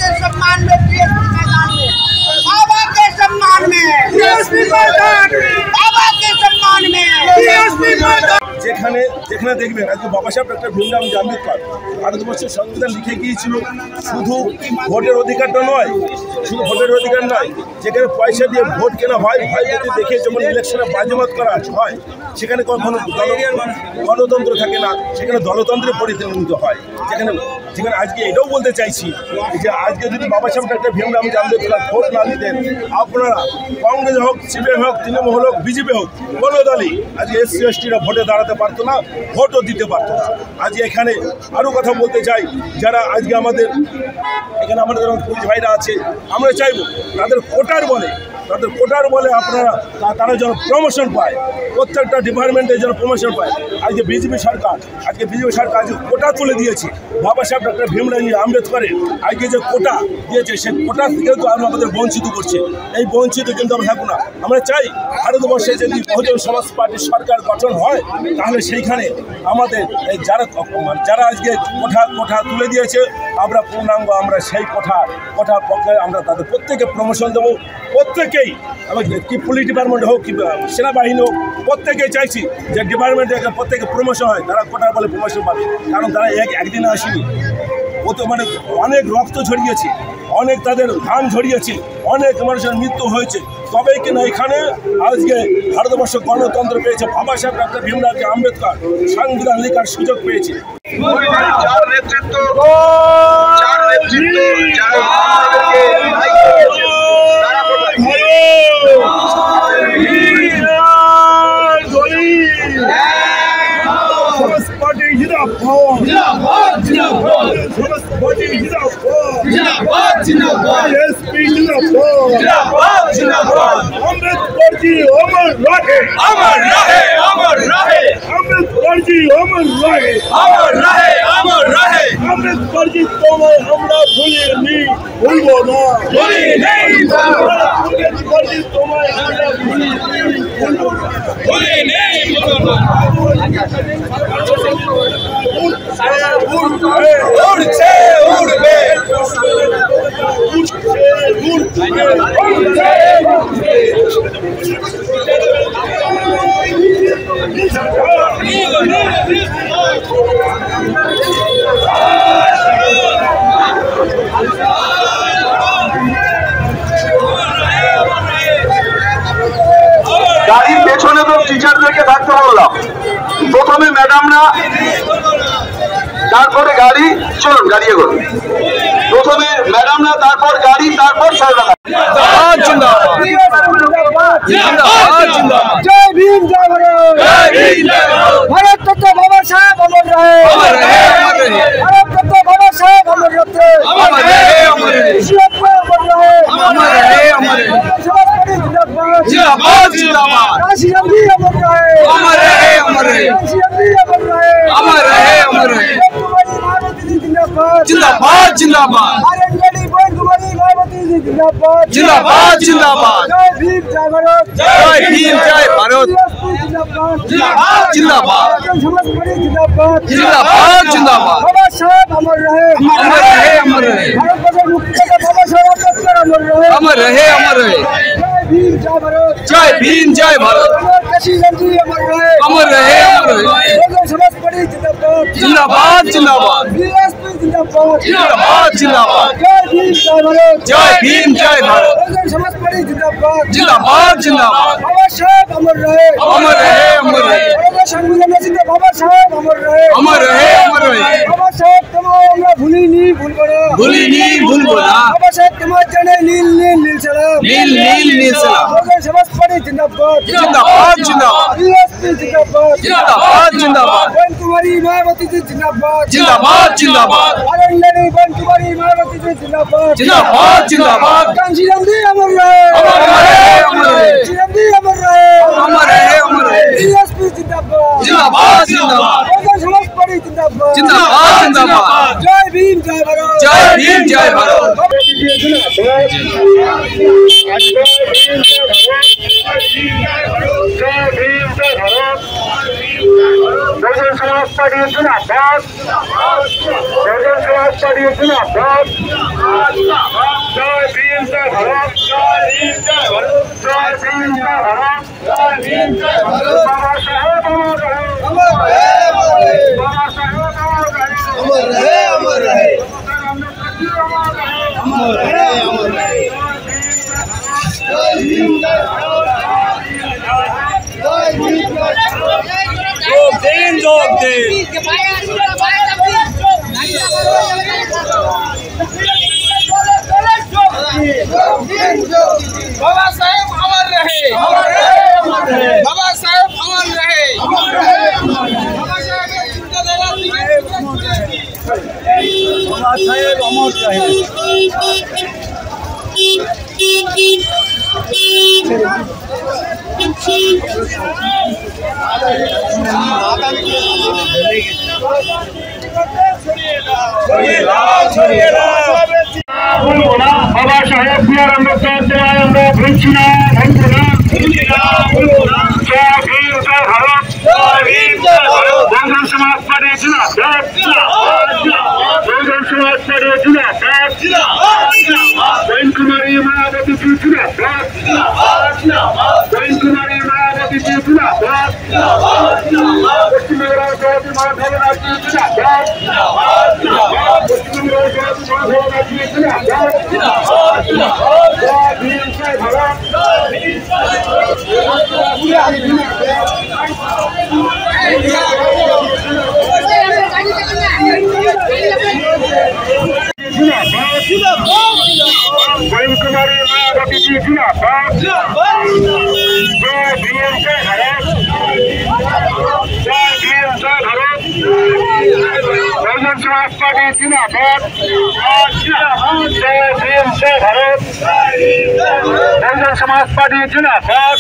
के सम्मान में डीएसपी मैदान में, बाबा के सम्मान में डीएसपी मैदान में, बाबा के सम्मान में डीएसपी मैदान। যেখানে যেখানে দেখবেন আজকে বাবা সাহেব ডক্টর ভীমরাও আম্বেদকর ভারতবর্ষের সংবিধান লিখে গিয়েছিল শুধু ভোটের অধিকারটা নয়, শুধু ভোটের অধিকার নয়, যেখানে পয়সা দিয়ে ভোট কেনা হয়, ভয়ভীতি দেখে যেমন ইলেকশনে বাজিমাত করা হয়, সেখানে কখনো গণতন্ত্র থাকে না, সেখানে দলতন্ত্রে পরিণত হয়। যেখানে যেখানে আজকে এটাও বলতে চাইছি যে আজকে যদি বাবা সাহেব ডক্টর ভীমরাও আম্বেদকর ভোট না দিতেন, আপনারা কংগ্রেস হোক, সিপিএম হোক, তৃণমূল হোক, বিজেপি হোক, কোনো দলই আজকে এসসি এসটিরা ভোটে দাঁড়াতে পারতো না, ভোটও দিতে পারতো না। আজকে এখানে আরও কথা বলতে চাই, যারা আজকে আমাদের এখানে আমাদের পুলিশ ভাইরা আছে, আমরা চাইব তাদের কোটার বলে আপনারা তারা যেন প্রমোশন পায়, প্রত্যেকটা ডিপার্টমেন্টে যেন প্রমোশন পায়। আজকে বিজেপি সরকার আজকে কোটা তুলে দিয়েছে। বাবা সাহেব ডক্টর ভীমরাও আম্বেদকরের আজকে যে কোটা দিয়েছে, সেই কোটা থেকেও তো আমাদের বঞ্চিত করছে। এই বঞ্চিত কিন্তু আমরা থাকবো না। আমরা চাই ভারতবর্ষে যদি বহুজন সমাজ পার্টির সরকার গঠন হয়, তাহলে সেইখানে আমাদের যারা আজকে কোঠা তুলে দিয়েছে, আমরা পূর্ণাঙ্গ আমরা সেই কোঠা পক্ষে আমরা তাদের প্রত্যেকে প্রমোশন দেবো। প্রত্যেকেই কি পুলিশ ডিপার্টমেন্ট হোক, কি সেনাবাহিনী হোক, প্রত্যেকেই চাইছি যে ডিপার্টমেন্টে প্রত্যেকে প্রমোশন হয়, তারা কোটার বলে প্রমোশন পাবে। কারণ তারা একদিনে আসেনি, ও তো মানে অনেক রক্ত ঝরিয়েছে, অনেক তাদের ঘাম ঝরিয়েছে, অনেক মানুষের মৃত্যু হয়েছে, তবেই কিনা এখানে আজকে ভারতবর্ষ গণতন্ত্র পেয়েছে। বাবা সাহেব ডক্টর ভীমরাও আম্বেদকর সংবিধান লেখার সুযোগ পেয়েছে। अम्बेडकर जी अमर रहे, अमर रहे, अमर रहे। अम्बेडकर जी अमर रहे, अमर रहे, अमर रहे। अम्बेडकर जी तुम्हें हमरा भूलिनी भूलबो ना, अम्बेडकर जी तुम्हें हमरा भूलिनी भूलबो ना। उड़ते उड़बे, গাড়ির পেছনে তো টিচারদেরকে থাকতে বললাম। প্রথমে ম্যাডামরা, তারপরে গাড়ি, চলুন গাড়ি এগোন। প্রথমে ম্যাডামরা, তারপর গাড়ি, তারপর স্যাররা। জয় ভীম, জয় ভারত, ভারত রত্ন বাবা সাহেব অমর রহে, ভারত রত্ন বাবা সাহেব অমর রহে, जिंदाबाद जिंदाबाद, काशी अमर रहे, अमर रहे, अमर रहे, काशी अमर रहे, अमर रहे, अमर रहे। जिंदाबाद जिंदाबाद, आरएनडी कुमारी मायावती जी जिंदाबाद, जिंदाबाद जिंदाबाद। जय भीम, जय भारत, जय भीम, जय भारत। जिंदाबाद जिंदाबाद, जिंदाबाद जिंदाबाद, जिंदाबाद। बाबा साहेब अमर रहे, अमर रहे, अमर रहे। भारत वर्ष मुक्ति का बाबा साहेब अम्बेडकर अमर रहे, अमर रहे, अमर रहे। जय भीम, जय भारत, अमर रहे, अमर रहे। जिंदाबाद जिंदाबाद, जिंदाबाद जिंदाबाद। जय भीम, जय भारत, जिंदाबाद जिंदाबाद। बाबा साहेब अमर रहे, अमर रहे, अमर रहे। संविधान बाबा साहेब अमर रहे, अमर रहे, अमर रहे। बाबा साहेब तुम्हारे আমরা ভুলিনি ভুলবো না, ভুলিনি ভুলবো না। বাবা সাহেব তোমার জন্য নীল নীল নীল সালাম, নীল নীল নীল সালাম। সমাজ পার্টি জিন্দাবাদ, জিন্দাবাদ জিন্দাবাদ। বিএসপি জিন্দাবাদ, জিন্দাবাদ জিন্দাবাদ। কুমারী মায়াবতী জি জিন্দাবাদ, জিন্দাবাদ জিন্দাবাদ। আরএনডি কুমারী মায়াবতী জি জিন্দাবাদ, জিন্দাবাদ জিন্দাবাদ। কাঞ্চি গান্ধী অমর রহে, অমর রহে, অমর রহে। গান্ধী অমর রহে, অমর রহে, অমর রহে। বিএসপি জিন্দাবাদ, জিন্দাবাদ জিন্দাবাদ। সমাজ পার্টি জিন্দাবাদ, জিন্দাবাদ জিন্দাবাদ। জয় ভীম, জয় ভারত, জয় ভীম, জয় ভারত। जय बहुजन समाज पार्टी जिंदाबाद, बहुजन समाज पार्टी जिंदाबाद, जय भीम जय भारत, जय भीम जय भारत, जय भीम जय भारत, जय भीम जय भारत, बाबा साहेब अमर रहे, बाबा साहेब अमर रहे, अमर रहे, अमर रहे, अमर रहे, अमर रहे, जय भीम जय भारत, जय भीम जय भारत, जोग दें बाबा साहेब अमर रहे, अमर रहे, अमर रहे, बाबा साहेब अमर रहे, अमर रहे, बाबा साहेब अमर रहे। बाबा साहेब बी.आर. अम्बेडकर जय আমরা ভুলছি না ভুলবো না জয় ভীম জয় ভারত জয় ভীম জয় ভারত বহুজন সমাজ পার্টি জিন্দাবাদ বহুজন সমাজ পার্টি জিন্দাবাদ বৈন কুমারী মায়াবতী জি জিন্দাবাদ বৈন কুমারী মায়াবতী জি জিন্দাবাদ পশ্চিমবঙ্গের সভাপতি মাধবনাথ জি জিন্দাবাদ পশ্চিমবঙ্গের সভাপতি মাধবনাথ জি জিন্দাবাদ जय भीम जय भारत बहन कुमारी मायावती जी जिंदाबाद जय भीम जय भारत जय भीम जय भारत बहुजन समाज पार्टी जिंदाबाद जय भीम जय भारत बहुजन समाज पार्टी जिंदाबाद